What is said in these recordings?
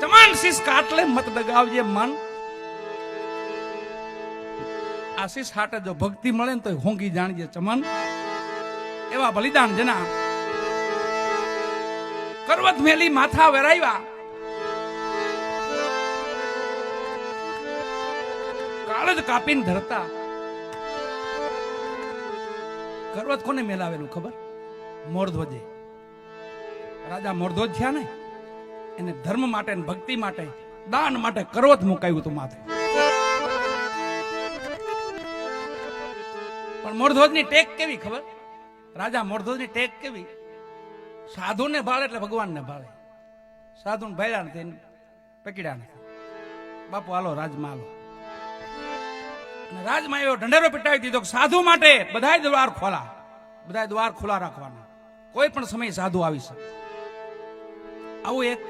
ચમન શીશ કાટલે મત દગાવજે મન. આ શીશ હાટે જો ભક્તિ મળે ને તો હોંગી જાણજે ચમન. એવા બલિદાન જેના કરવત મેલી માથા વેરાવ્યા, કાળજ કાપીને ધરતા. કરવત કોને મેલાવેલું ખબર? મોરધ્વજે. રાજા મોરધ્વજ થયા ને, એને ધર્મ માટે ભક્તિ માટે દાન માટે કરવત મુકાયું હતું માથે. પણ મોરધ્વજની ટેક કેવી ખબર? રાજા મોરધ્વજની ટેક કેવી? સાધુને ભાળે એટલે ભગવાનને ભાળે. સાધુને ભાળ્યા નથી, પકડ્યા નથી. બાપુ હાલો રાજમાં હાલો. અને રાજમાં એવો ઢંઢેરો પીટાવી દીધો કે સાધુ માટે બધાય દ્વાર ખોલા, બધાય દ્વાર ખુલ્લા રાખવાના, કોઈ પણ સમય સાધુ આવી શકે. આવું એક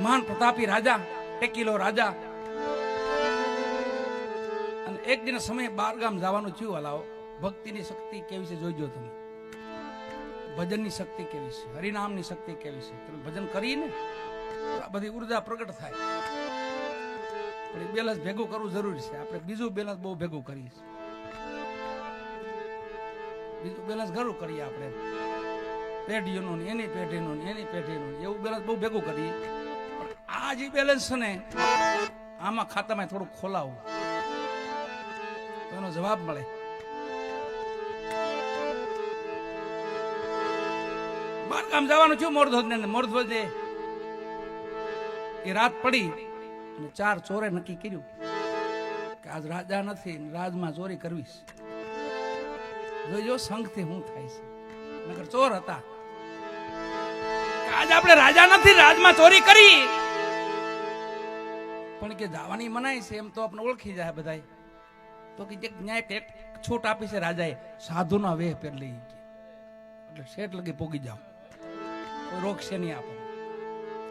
મહાન પ્રતાપી રાજા, ટેકીલો રાજા. અને એક દિન સમય 12 ગામ જવાનું થયું. હલાવો ભક્તિની શક્તિ કેવી છે જોઈજો તમે. ભજનની શક્તિ કેવી છે, હરિનામની શક્તિ કેવી છે. તમે ભજન કરીને આ બધી ઉર્જા પ્રગટ થાય. પણ બેલેન્સ ભેગું કરવું જરૂરી છે. આપણે બીજું બેલેન્સ બહુ ભેગું કરીએ છીએ. બીજું બેલેન્સ ઘણું કરીએ આપણે, પેઢીઓનું એની પેઢીનું એની પેઢીનું, એવું બેલેન્સ બહુ ભેગું કરીએ. પણ આ જે બેલેન્સ છે ને, આમાં ખાતામાં થોડું ખોલાવું તો એનો જવાબ મળે. બારગામ જવાનું છું મોરધ્વજને. મોરધ્વજે એ રાત પડી અને 4 ચોરે નક્કી કર્યું કે આજ રાજા નથી, રાજમાં ચોરી કરવી છે. જોજો સંઘથી શું થાય છે. નકર ચોર હતા. આજ આપણે રાજા નથી, રાજમાં ચોરી કરી. પણ કે જવાની મનાય છે એમ તો આપણે ઓળખી જાય બધાય. તો કે ન્યાય છૂટ આપી છે રાજાએ, સાધુના વેહ પેર લઈ એટલે શેઠ લગી પોગી જાવ, કોઈ રોકશે નહીં આપણને.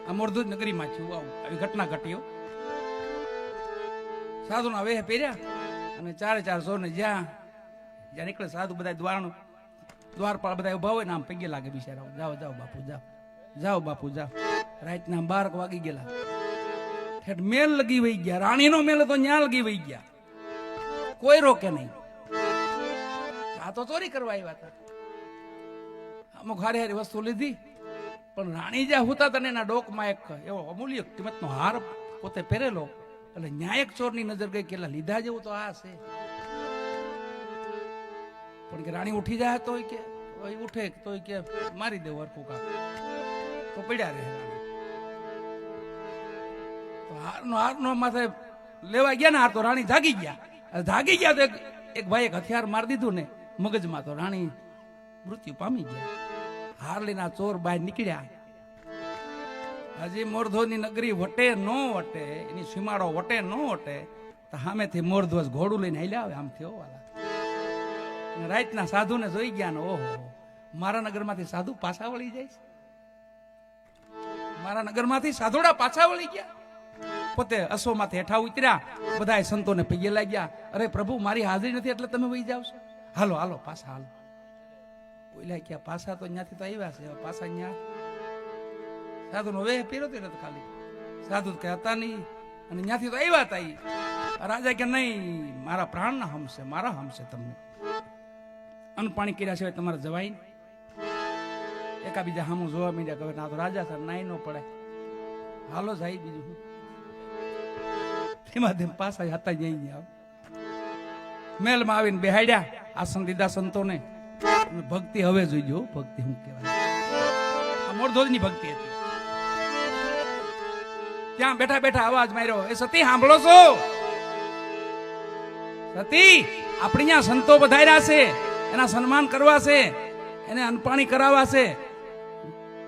આ મોરધ્વજ નગરીમાં થયું આવું, આવી ઘટના ઘટી. સાધુના વેહ પહેર્યા અને 4 ચોરને જ્યાં નીકળે સાધુ બધા દ્વારપાળ બધા ઉભા હોય ને આમ પગે લાગે બિચારા. જાઓ જાઓ બાપુ જાઓ, જાઓ બાપુ જાઓ. રાતના 12 વાગી ગયેલા. ઠેઠ મેલ લગી વહી ગયા. રાણીનો મેલ તો ન્યા લગી વહી ગયા, કોઈ રોકે નહીં. આ તો ચોરી કરવા આવ્યા હતા. અમુક હારી હારી વસ્તુ લીધી. પણ રાણી જ્યાં હુતા હતા ને એના ડોકમાં એક એવો અમૂલ્ય કિંમતનો હાર પોતે પહેરેલો. એટલે ન્યાયક ચોરની નજર ગઈ કે લીધા જેવું તો આ છે. પણ કે રાણી ઉઠી જાય તો કે ઉઠે તો કે મારી દેવું હરખું કામ તો પડ્યા રહે. તો હારનો માથે લેવા ગયા ને હાર તો રાણી જાગી ગયા. જાગી ગયા તો એક ભાઈ એક હથિયાર મારી દીધું ને મગજમાં, તો રાણી મૃત્યુ પામી ગયા. હાર લઈને ચોર બહાર નીકળ્યા. હજી મોરધ્વજની નગરી વટે નો વટે, એની સીમાડો વટે નો વટે, તો સામેથી મોરધ્વજ ઘોડું લઈને હાલ્યા આવે આમથી. વાલા રાતના સાધુને જોઈ ગયા ને ઓહો, મારા નગરમાંથી સાધુ પાછા વળી જાય છે. મારા નગરમાંથી સાધુડા પાછા વળી ગયા. પોતે અશ્વમાંથી હેઠા ઉતર્યા, બધા સંતોને પગે લાગ્યા. અરે પ્રભુ, મારી હાજરી નથી એટલે તમે વહી જાવ છો, હાલો હાલો પાછા હાલો. બોલ્યા કે પાછા તો ત્યાંથી તો આવ્યા છે, પાછા ત્યાં સાધુનો વેહ પહેર્યો હતો ખાલી, સાધુ કે હતા નહીં અને ત્યાંથી તો આવ્યા હતા. રાજા કે નહીં, મારા પ્રાણના હમશે, મારા હમશે. તમને અન્ન પાણી કર્યા સિવાય તમારે જવાય ને. એકાબીજા સામું જોવા માંડ્યા કે ના તો રાજા સર નાઈ ન પડે, હાલો જાય. બીજું ધીમા ધીમ પાછા હતા જ મેલમાં આવીને બેહાડ્યા. આસન દીધા સંતોને. ભક્તિ હવે જોઈજો, ભક્તિ શું કહેવાય. આ મોરધ્વજની ભક્તિ હતી. ત્યાં બેઠા બેઠા અવાજ માર્યો, એ સતી સાંભળો છો? સતી, આપણે ત્યાં સંતો પધાર્યા છે, એના સન્માન કરવા છે, એને અન્નપાણી કરાવવા છે.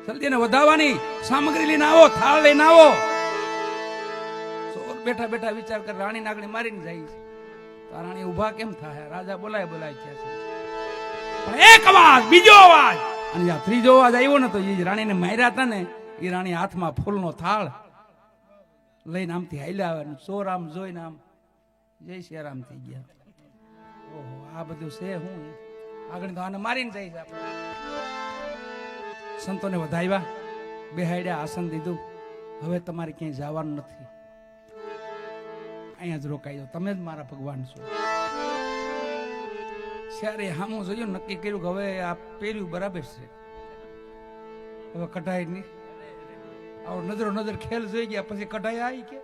જલ્દી એને વધાવવાની સામગ્રી લઈને આવો, થાળ લઈને આવો. ચોર બેઠા બેઠા વિચાર કર, રાણી નાગણી મારીને જાય છે, તો રાણી ઉભા કેમ થાય? રાજા બોલાય બોલાય છે. પણ એક અવાજ, બીજો અવાજ, અને જ્યાં ત્રીજો અવાજ આવ્યો ને, તો એ રાણીને માર્યા હતા ને, એ રાણી હાથમાં ફૂલનો થાળ લઈને આમથી હાલ્યા આવે. ચોર આમ જોઈને આમ જય શ્રી રામ થઈ ગયા. ઓહો, આ બધું છે હું આગળ તો આને મારીને જાય છે. આપણે સંતોને વધાવ્યા, બેહાડ્યા, આસન દીધું, હવે તમારે ક્યાંય જવાનું નથી, અહીંયા જ રોકાઈ જાઓ, તમે જ મારા ભગવાન છો. ત્યારે હામું જોયું, નક્કી કર્યું કે હવે આ પહેર્યું બરાબર છે, હવે કઢાઈ નહીં. આવો નજરો નજર ખેલ જોઈ ગયા પછી કઢાઈ આવી કે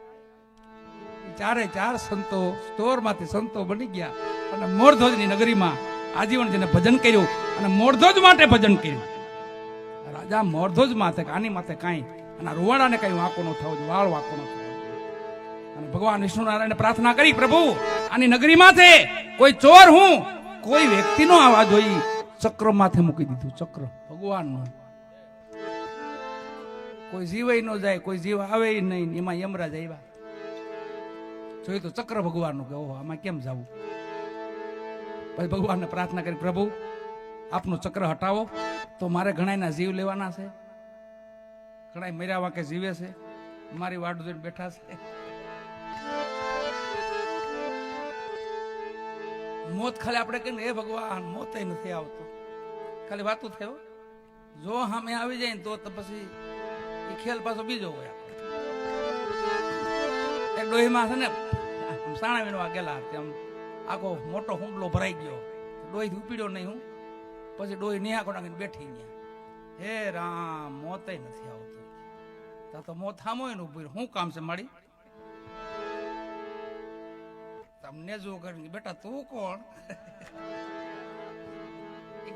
ચારે ચાર સંતો સ્ટોરમાંથી સંતો બની ગયા અને મોરધોજની નગરીમાં આજીવન જેને ભજન કર્યું અને મોરધોજ માટે ભજન કર્યું. રાજા મોરધોજ માથે આની માથે કાંઈ અને રૂવાડાને કઈ વાંકો ન થવો, વાળ વાંકો ન થવો. અને ભગવાન વિષ્ણુ નારાયણ પ્રાર્થના કરી, પ્રભુ આની નગરી માથે કોઈ ચોર હું કોઈ વ્યક્તિનો આવાજ હોય ચક્ર માથે મૂકી દીધું, ચક્ર ભગવાનનું. કોઈ જીવાય ન જાય, કોઈ જીવ આવે નહીં. એમાં યમરાજ આવ્યા, જોયું તો ચક્ર ભગવાનનું કે ઓહો આમાં કેમ જવું. પછી ભગવાનને પ્રાર્થના કરી, પ્રભુ આપનું ચક્ર હટાવો તો મારે ઘણાના જીવ લેવાના છે, ઘણા મર્યા વાકે જીવે છે, મારી વાટ જોઈને બેઠા છે. મોત ખાલી આપણે કહીને હે ભગવાન મોત નથી આવતો, ખાલી વાતું થયો. જો સામે આવી જાય ને તો પછી એ ખેલ પાછો બીજો હોય. એક ડોહીમાં છે ને સાણા વીણવા ગયેલા, તેમ આખો મોટો હુંડલો ભરાઈ ગયો, ડોહી ઉપીડ્યો નહીં. હું પછી ડોહી નિહાકો નાખીને બેઠી ગયા. હે રામ મોતે નથી આવતું, તો મોત થામો ને ઉભી શું કામ છે મારી? તમને જો કરી બેટા તું કોણ?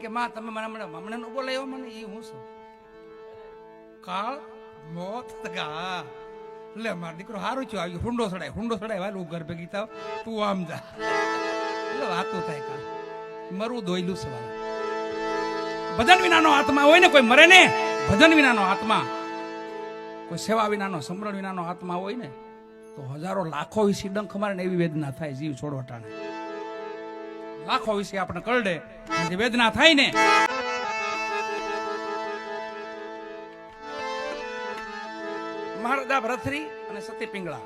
કે માં તમે મને ન બોલાયો, મને એ હું છું કાળ મોત. લે મારો દીકરો હારું છું આવ્યું, હુંડો સડાય વાલું ઘર ભેગી થાવ, તું આમ જા. એટલે વાતું થાય કાલ મરવું દોયલું છે. ભજન વિનાનો આત્મા હોય ને, કોઈ મરે ને, ભજન વિનાનો આત્મા, કોઈ સેવા વિનાનો સમરણ વિનાનો આત્મા હોય ને તો હજારો લાખો વિશે ડંખ મારે ને એવી વેદના થાય જીવ છોડવટાને. લાખો વિશે આપણે કરડે જે વેદના થાય ને. મહારાજા ભરથરી અને સતી પિંગળા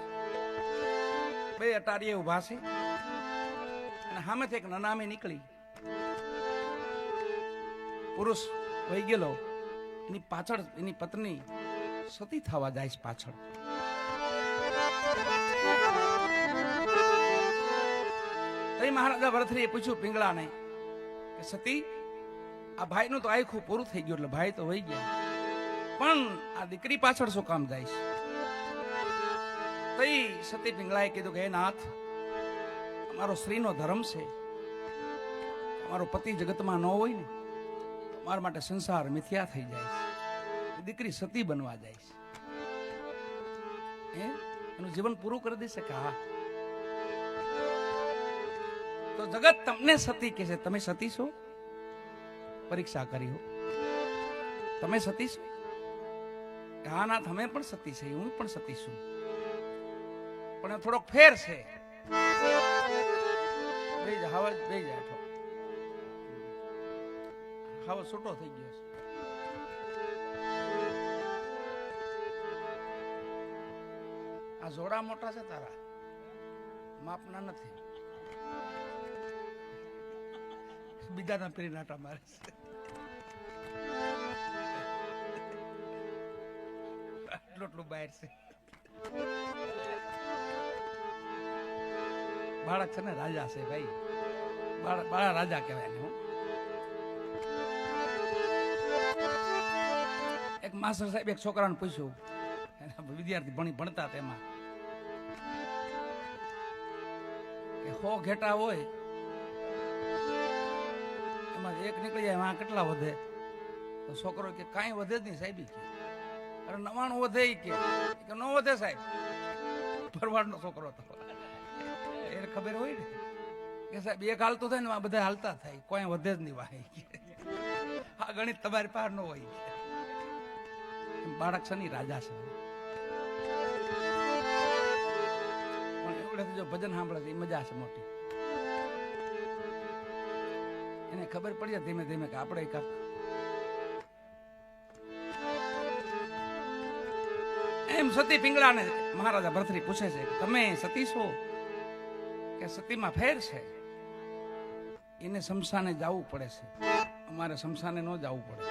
બે અટારીએ ઉભા છે અને સામેથી એક નનામી નીકળી. પુરુષ વહી ગયેલો, એની પાછળ એની પત્ની સતી થવા જાય છે પાછળ. મહારાજા ભરથરીએ પૂછ્યું પિંગળાને કે સતી આ ભાઈ નું તો આખું પૂરું થઈ ગયું, એટલે ભાઈ તો વહી ગયા, પણ આ દીકરી પાછળ શું કામ જાય છે? તઈ સતી પિંગળાએ કીધું કે હે નાથ, અમારો સ્ત્રીનો ધર્મ છે, અમારો પતિ જગતમાં ન હોય ને અમારા માટે સંસાર મિથ્યા થઈ જાય છે, દીકરી સતી બનવા જાય છે, એનું જીવન પૂરું કરી દેશે કે હા? તો જગત તમને સતી કહે છે, તમે સતી છો? પરીક્ષા કરી હો, તમે સતી છો? હા ના તમે પણ સતી છે, હું પણ સતી છું, પણ થોડોક ફેર છે. હવે છૂટો થઈ ગયો છે. આ જોડા મોટા છે તારા, માપના નથી. બીજાના પેરી નાટા મારે છે. એટલું બહાર છે. બાળક છે ને રાજા છે ભાઈ, બાળા રાજા કહેવાય ને. એક માસ્ટર સાહેબ એક છોકરાને પૂછ્યું, વિદ્યાર્થી ભણતા તેમાં કે 100 ઘેટા હોય એમાં એક નીકળી જાય એમાં કેટલા વધે? તો છોકરો કે કાંઈ વધે જ નહીં સાહેબ. અરે 99 વધે કે ન વધે સાહેબ. ભરવાડનો છોકરો હતો, એને ખબર હોય ને કે સાહેબ એક હાલતું થાય ને બધા હાલતા થાય, કોઈ વધે જ નહીં વાહી. આ ગણિત તમારી પાસે ન હોય. બાળક છે ને રાજા છે, પણ એવડે જો ભજન સાંભળે છે એ મજા છે મોટી. એને ખબર પડી જાય ધીમે ધીમે કે આપણે કાક એમ. સતી પિંગળાને મહારાજા ભરથરી પૂછે છે તમે સતી છો કે સતીમાં ફેર છે? એને શમશાને જવું પડે છે, અમારે શમશાને ન જવું પડે.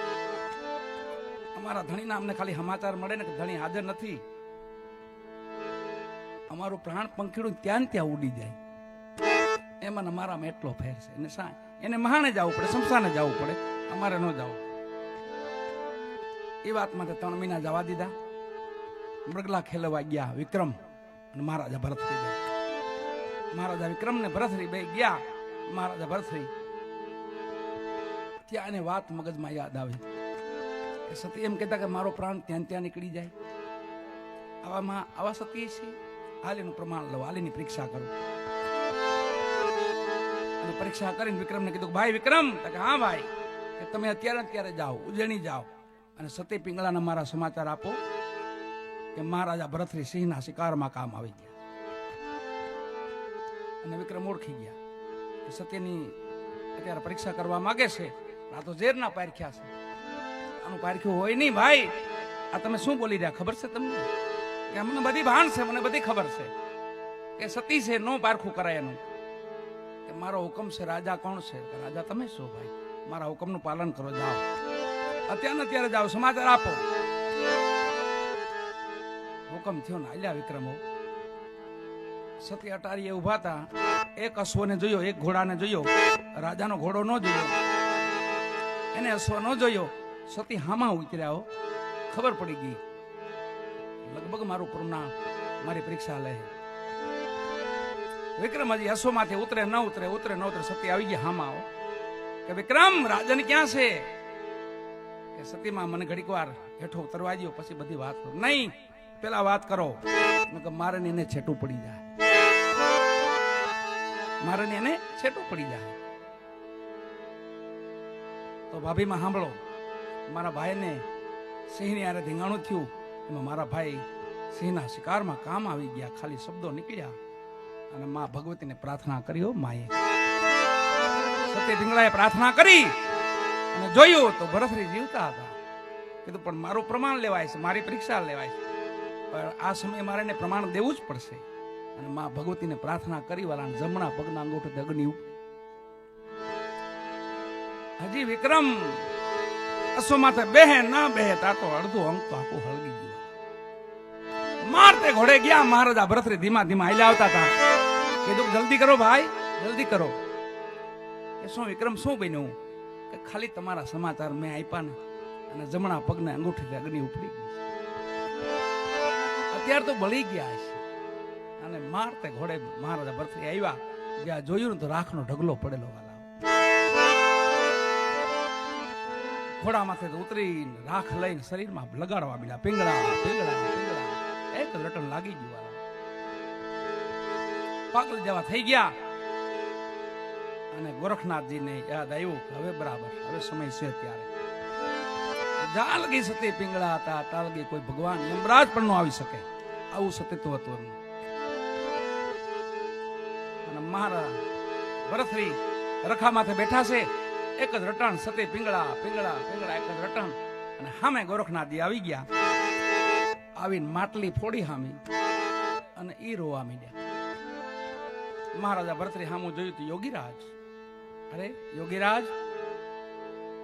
અમારા ધણીના અમને ખાલી સમાચાર મળે ને કે ધણી હાજર નથી અમારું પ્રાણ પંખીડું ત્યાં ને ત્યાં ઉડી જાય. એમાં ને મારામાં એટલો ફેર છે. એને મહાણે જવું પડે, શમશાને જવું પડે, અમારે ન જવું. એ વાતમાં 3 મહિના જવા દીધા. મૃગલા ખેલવા ગયા વિક્રમ અને મહારાજા ભરતરી બે. મહારાજા વિક્રમ ને ભરતરી બે ગયા. મહારાજા ભરતરી ત્યાં એને વાત મગજમાં યાદ આવી કે સતી એમ કહેતા કે મારો પ્રાણ ત્યાં ત્યાં નીકળી જાય. આવા સતી છે. હાલ એનું પ્રમાણ લો, હાલ એની પરીક્ષા કરો. અને પરીક્ષા કરીને વિક્રમને કીધું ભાઈ વિક્રમ, કે હા ભાઈ, કે તમે અત્યારે જાઓ, ઉજ્જૈની જાઓ અને સતી પિંગળાના મારા સમાચાર આપો કે મહારાજા ભરતરી સિંહના શિકારમાં કામ આવી ગયા. અને વિક્રમ ઓળખી ગયા કે સતીની અત્યારે પરીક્ષા કરવા માંગે છે. આ તો ઝેરના પારખ્યા છે. આનું પારખ્યું હોય નહીં ભાઈ. આ તમે શું બોલી રહ્યા ખબર છે તમને? કે મને બધી ભાન છે, મને બધી ખબર છે કે સતી છે, નો પારખું કરાય એનું. કે મારો હુકમ છે. રાજા કોણ છે? કે રાજા તમે છો ભાઈ. મારા હુકમનું પાલન કરો, જાઓ અત્યારે જાઓ, સમાચાર આપો. હુકમ થયો ને આલ્યા વિક્રમો. સતી અટારીએ ઉભા હતા. એક અશ્વને જોયો, એક ઘોડાને જોયો. રાજાનો ઘોડો ન જોયો, એને અશ્વ ન જોયો. સતી હામાં ઉતર્યા. ખબર પડી ગઈ લગભગ મારું પૂર્ણ મારી પરીક્ષા લે. વિક્રમ હજી અશ્વમાંથી ઉતરે ન ઉતરે. સતી આવી ગયા હામાં. કે વિક્રમ, રાજન ક્યાં છે? કે સતીમાં મને ઘડીક વાર હેઠો ઉતરવા દો, પછી બધી વાત કરો. નહીં, પેલા વાત કરો. મારે એને છેટું પડી જાય. મારે એને છેટું પડી જાય. તો ભાભીમાં સાંભળો, મારા ભાઈને સિંહની આરે ધીંગાણું થયું. એમાં મારા ભાઈ સિંહના શિકારમાં કામ આવી ગયા. ખાલી શબ્દો નીકળ્યા અને માં ભગવતીને પ્રાર્થના કરી. માએ સતી પિંગળાએ પ્રાર્થના કરી અને જોયું તો ભરતરી જીવતા હતા. કીધું પણ મારું પ્રમાણ લેવાય છે, મારી પરીક્ષા લેવાય છે, પણ આ સમયે મારે એને પ્રમાણ દેવું જ પડશે. અને માં ભગવતીને પ્રાર્થના કરી. વાળા જમણા પગના અંગૂઠે અગ્નિ. હજી વિક્રમ અશ્વમાથે બેહે ના બેહે તા તો અડધું અંક તો આખું હળગી ગયું. મારતે ઘોડે ગયા. મહારાજા ભરતરી ધીમા હાલ્યા આવતા હતા. કીધું જલ્દી કરો ભાઈ, જલ્દી કરો. કે શું વિક્રમ, શું બન્યું? કે ખાલી તમારા સમાચાર મેં આપ્યા ને અને જમણા પગને અંગૂઠેથી અગ્નિ ઉપડી ગઈ. અત્યારે તો બળી ગયા છે. અને મારતે ઘોડે મહારાજા ભરતરી આવ્યા. જ્યાં જોયું ને તો રાખનો ઢગલો પડેલો. ઘોડામાંથી ઉતરીને રાખ લઈને શરીરમાં લગાડવા બીડા. પિંગળા એક રટણ લાગી ગયું. પાગલ જેવા થઈ ગયા. અને ગોરખનાથજીને યાદ આવ્યું કે હવે બરાબર, હવે સમય છે. ત્યારે જાલગી સતી પિંગળા હતા. તાલગી કોઈ ભગવાન યમરાજ પણ ન આવી શકે. આવું સતીત્વ હતું એમનું. અને મારા ભરતરી રખા માથે બેઠા છે. એક જ રટણ, સતી પિંગળા એક જ રટણ. અને સામે ગોરખનાથજી આવી ગયા. આવીને માટલી ફોડી હામી અને ઈ રોવા માંડ્યા. મહારાજા ભરતરી સામું જોયું તો યોગીરાજ, અરે યોગીરાજ,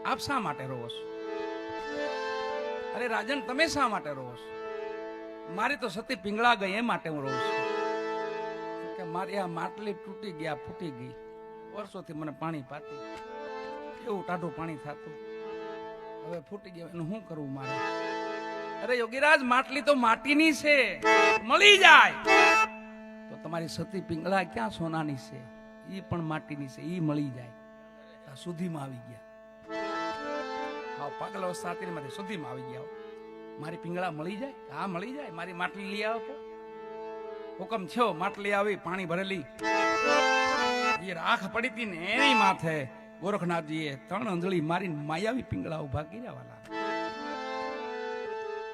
આપ શા માટે રોવો છો? અરે રાજન, તમે શા માટે રોવો છો? મારી તો સતી પિંગળા ગઈ એ માટે હું રોઉં છું. કે મારી આ માટલી તૂટી ગયા, ફૂટી ગઈ. વર્ષોથી મને પાણી પાતી, એવું ટાઢું પાણી થતું, હવે ફૂટી ગયું, એનું શું કરવું મારે? અરે યોગીરાજ, માટલી તો માટીની છે, મળી જાય. તો તમારી સતી પિંગળા ક્યાં સોનાની છે? ઈ પણ માટીની છે, ઈ મળી જાય. સુધીમાં આવી ગયા. હા, પાગલ અવસ્થા હતી માંથી સુધીમાં આવી ગયા. મારી પિંગળા મળી જાય? હા મળી જાય. મારી માટલી લઈ આવો. હુકમ થયો. માટલી આવી, પાણી ભરેલી. એ રાખ પડી હતી ને એની માથે ગોરખનાથજીએ 3 અંજળી મારીને માયાવી પિંગળા ઉભા કર્યા. વાલા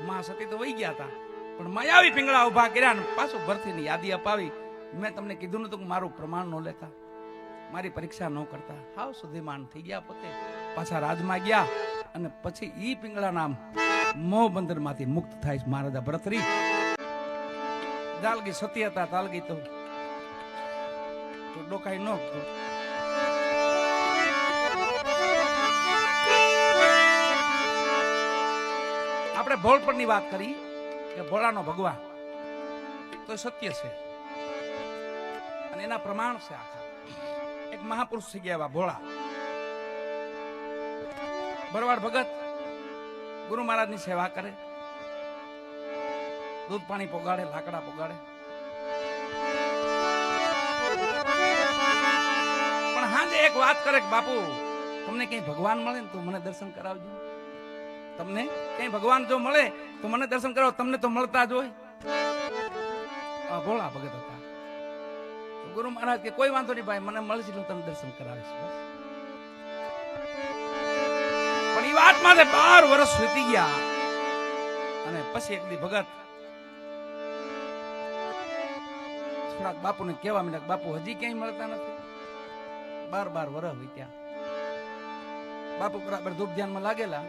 માં સતી તો વહી ગયા હતા, પણ માયાવી પિંગળા ઉભા કર્યા ને પાછું ભરતીની યાદી અપાવી. મેં તમને કીધું નતું કે મારું પ્રમાણ ન લેતા, મારી પરીક્ષા ન કરતા. હાવ સુધીમાન થઈ ગયા. પોતે પાછા રાજમાં ગયા અને પછી ઈ પિંગળા નામ મોહ બંદર માંથી મુક્ત થાય મહારાજા ભરતરી. જાલગી સતી હતા. તાલગી તો ડોકાઈ ન. આપણે ભોળપણની વાત કરી કે ભોળાનો ભગવાન તો એ સત્ય છે અને એના પ્રમાણ છે આખા. એક મહાપુરુષ થઈ ગયા એવા ભોળા ભરવાડ ભગત ગુરુ મહારાજની સેવા કરે, દૂધ પાણી પોગાડે, લાકડા પોગાડે. પણ હાજે એક વાત કરે કે બાપુ તમને કઈ ભગવાન મળે ને તો મને દર્શન કરાવજો. તમને કઈ ભગવાન જો મળે તો મને દર્શન કરાવો, તમને તો મળતા જ હોય. ભોળા ભગત હતા. ગુરુ મહારાજ કે કોઈ વાંધો નહીં ભાઈ, મને મળશે હું તમને દર્શન કરાવીશ. પણ એ વાતમાં 12 વર્ષ વીતી ગયા અને પછી એક દી ભગત થોડાક બાપુને કહેવા માંડ્યા, બાપુ હજી ક્યાંય મળતા નથી. 12 વર્ષ વીત્યા. બાપુ બરાબર ધૂપ ધ્યાનમાં લાગેલા.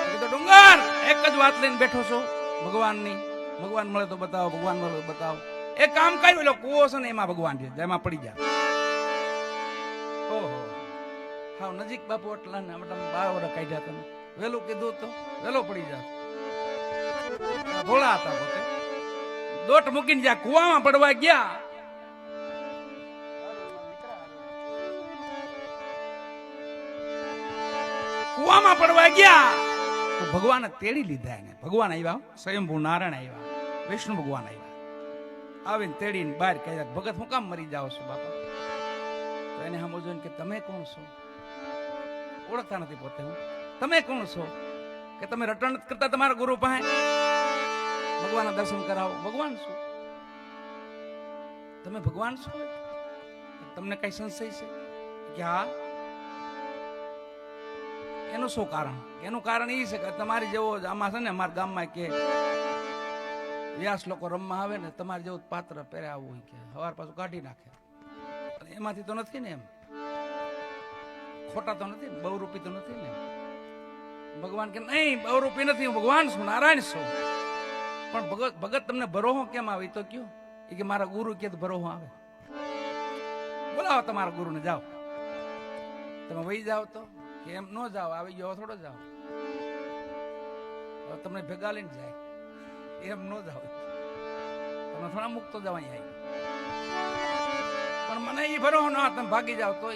કીધું ડુંગર એક જ વાત લઈને બેઠો છો ભગવાનની, ભગવાન મળે તો બતાવો, ભગવાન મળે તો બતાવો. એક કામ કર્યું, એટલે કૂવો છે ને એમાં ભગવાન છે, એમાં પડી જાય. ઓહો, હા નજીક બાપુ એટલા ને 12 વર્ષ કાઢ્યા તમે. વેલું કીધું તો વેલો પડી જાય. ભોળા હતા પોતે. દોટ મૂકીને જ્યાં કુવામાં પડવા ગયા, કુવામાં પડવા ગયા તો ભગવાને તેડી લીધા એને. ભગવાન આવ્યા, સ્વયંભૂ નારાયણ આવ્યા, વિષ્ણુ ભગવાન આવ્યા. આવીને તેડીને બહાર કહ્યા, ભગત હું કામ મરી જાઓ છો બાપા? તો એને સામે જોઈને કે તમે કોણ છો? ઓળખતા નથી પોતે. હું તમે કોણ છો? કે તમે રટણ કરતા તમારા ગુરુ પાસે ભગવાનના દર્શન કરાવો. ભગવાન શું? તમે ભગવાન છો? તમને કઈ સંશય છે? કે હા. એનું શું કારણ? એનું કારણ એ છે કે તમારી જેવો આમાં છે ને, અમારા ગામમાં કે વ્યાસ લોકો રમવા આવે ને, તમારે જેવું પાત્ર પહેરે આવું હોય કે સવાર પાછું કાઢી નાખે. એમાંથી તો નથી ને, એમ ખોટા તો નથી ને, બહુરૂપી તો નથી ને. ભગવાન કે નહીં, બહુરૂપી નથી, હું ભગવાન છું, નારાયણ છું. પણ ભગત તમને ભરોહો કેમ આવે તો કયો? એ કે મારા ગુરુ કે ભરોહો આવે. બોલાવો તમારા ગુરુને, જાઓ. તમે વહી જાઓ તો એમ ન જાઓ, આવી ગયો થોડો જાઓ. તમને ભેગા લઈને જાય એમ ન જાઓ. તમે થોડા મુક્તો જાવ અહીંયા. પણ મને એ ભરોહો ન, તમે ભાગી જાઓ તો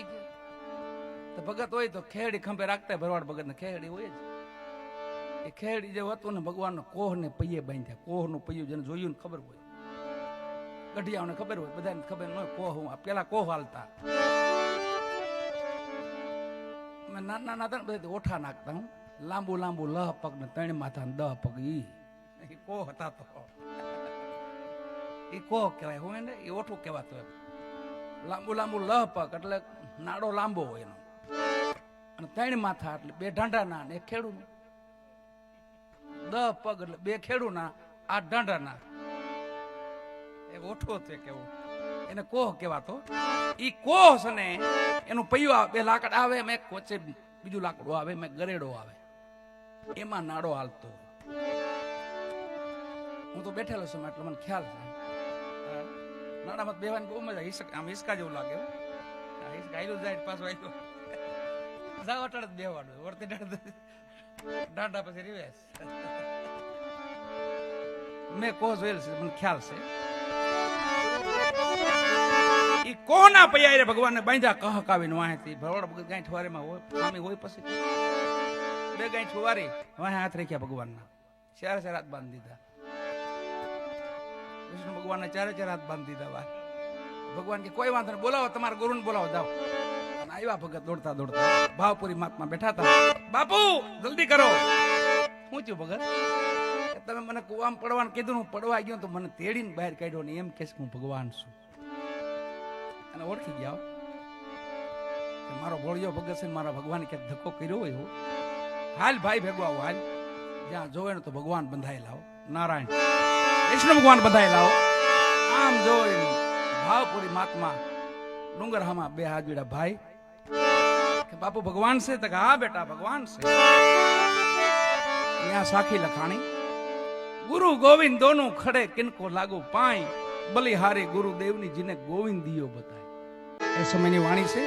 ભગત હોય તો ખેડી ખંભે રાખતા. ભરવાડ ભગત ને ખેડી હોય જ. એ ખેડી જે હતું ને, ભગવાન કોહ ને પૈયે બાંધ્યા. કોહ નું પૈયું જેને જોયું ને ખબર હોય, ગઢિયાઓને ખબર હોય, બધાને ખબર ન હોય. કોહ પેલા કોહ હાલતા. અમે નાના નાના બધા ઓઠા નાખતા. હું લાંબુ લાંબુ લહ પગ ને 3 માથા ને 10 પગ. ઈ કોહ હતા. તો ઈ કોહ કહેવાય. હું એને એ ઓઠું કહેવાતો. લાંબુ લાંબુ લહ પગ એટલે નાડો લાંબો હોય એનો, અને 3 માથા એટલે 2 ઢાંઢાના ને 1 ખેડૂના. 10 પગ એટલે 2 ખેડૂના, 8 ઢાંઢાના. એક ઓઠો છે કેવું, એને કોહ કહેવાતો. ઈ કોહ છે ને, એનું પૈયું આવે, 2 લાકડ આવે, એમ એક વચ્ચે બીજું લાકડું આવે, એમ ગરેડો આવે, એમાં નાડો હાલતો. હું તો બેઠેલો છું એટલે મને ખ્યાલ છે. નાડામાં બેવાની બહુ મજા. આમ હિસકા જેવું લાગે. હિસકા જાય પાછું આવ્યો જાવ અટળ જ બેવાનું. વર્તી ડાંડા પછી રિવેસ. મેં કોહ જોયેલ છે, મને ખ્યાલ છે. ઈ કોના પૈયા ભગવાનને બાંધ્યા કહકાવીને વાહેથી. ભરવાડ ભગત ગાંઠ વારીમાં હોય, આમી હોય. પછી 2 ગાંઠ વારી વાહે હાથ રાખ્યા ભગવાનના. 4 હાથ બાંધી દીધા. વિષ્ણુ ભગવાનને 4 હાથ બાંધી દીધા. ભગવાન કે કોઈ વાંધો નહીં, બોલાવો તમારા ગુરુને બોલાવો, જાઓ. અને આવ્યા ભગત દોડતા દોડતા. ભાવપુરી મહાત્મા બેઠા હતા. બાપુ જલ્દી કરો. શું થયું ભગત? તમે મને કુવામાં પડવાનું કીધું, હું પડવા ગયો તો મને તેડીને બહાર કાઢ્યો ને એમ કે હું ભગવાન છું. અને ઓળખી ગયા કે મારો ભોળિયો ભગત છે, મારા ભગવાન ક્યાંક ધક્કો કર્યો હોય. હાલ ભાઈ ભેગો આવો, હાલ. જ્યાં જોવે ને તો ભગવાન બંધાયેલા હો, નારાયણ વિષ્ણુ ભગવાન બંધાયેલા હો. આમ જોઈ ભાવપુરી મહાત્મા ડુંગર હામાં 2 હાથ જોડ્યા. ભાઈ કે બાપુ ભગવાન છે? તો હા બેટા ભગવાન છે. यहाँ साखी लखाणी गुरु गोविंद दोनों खड़े किनको लागू पाए बलिहारे गुरुदेव ने जिन्हें गोविंद दियो बताए। ए समय की वाणी से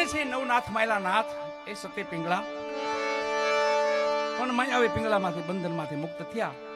જાણે છે નવનાથ માયલા નાથ એ સતે પિંગળા પણ માયાવી પિંગળામાંથી બંધનમાંથી મુક્ત થયા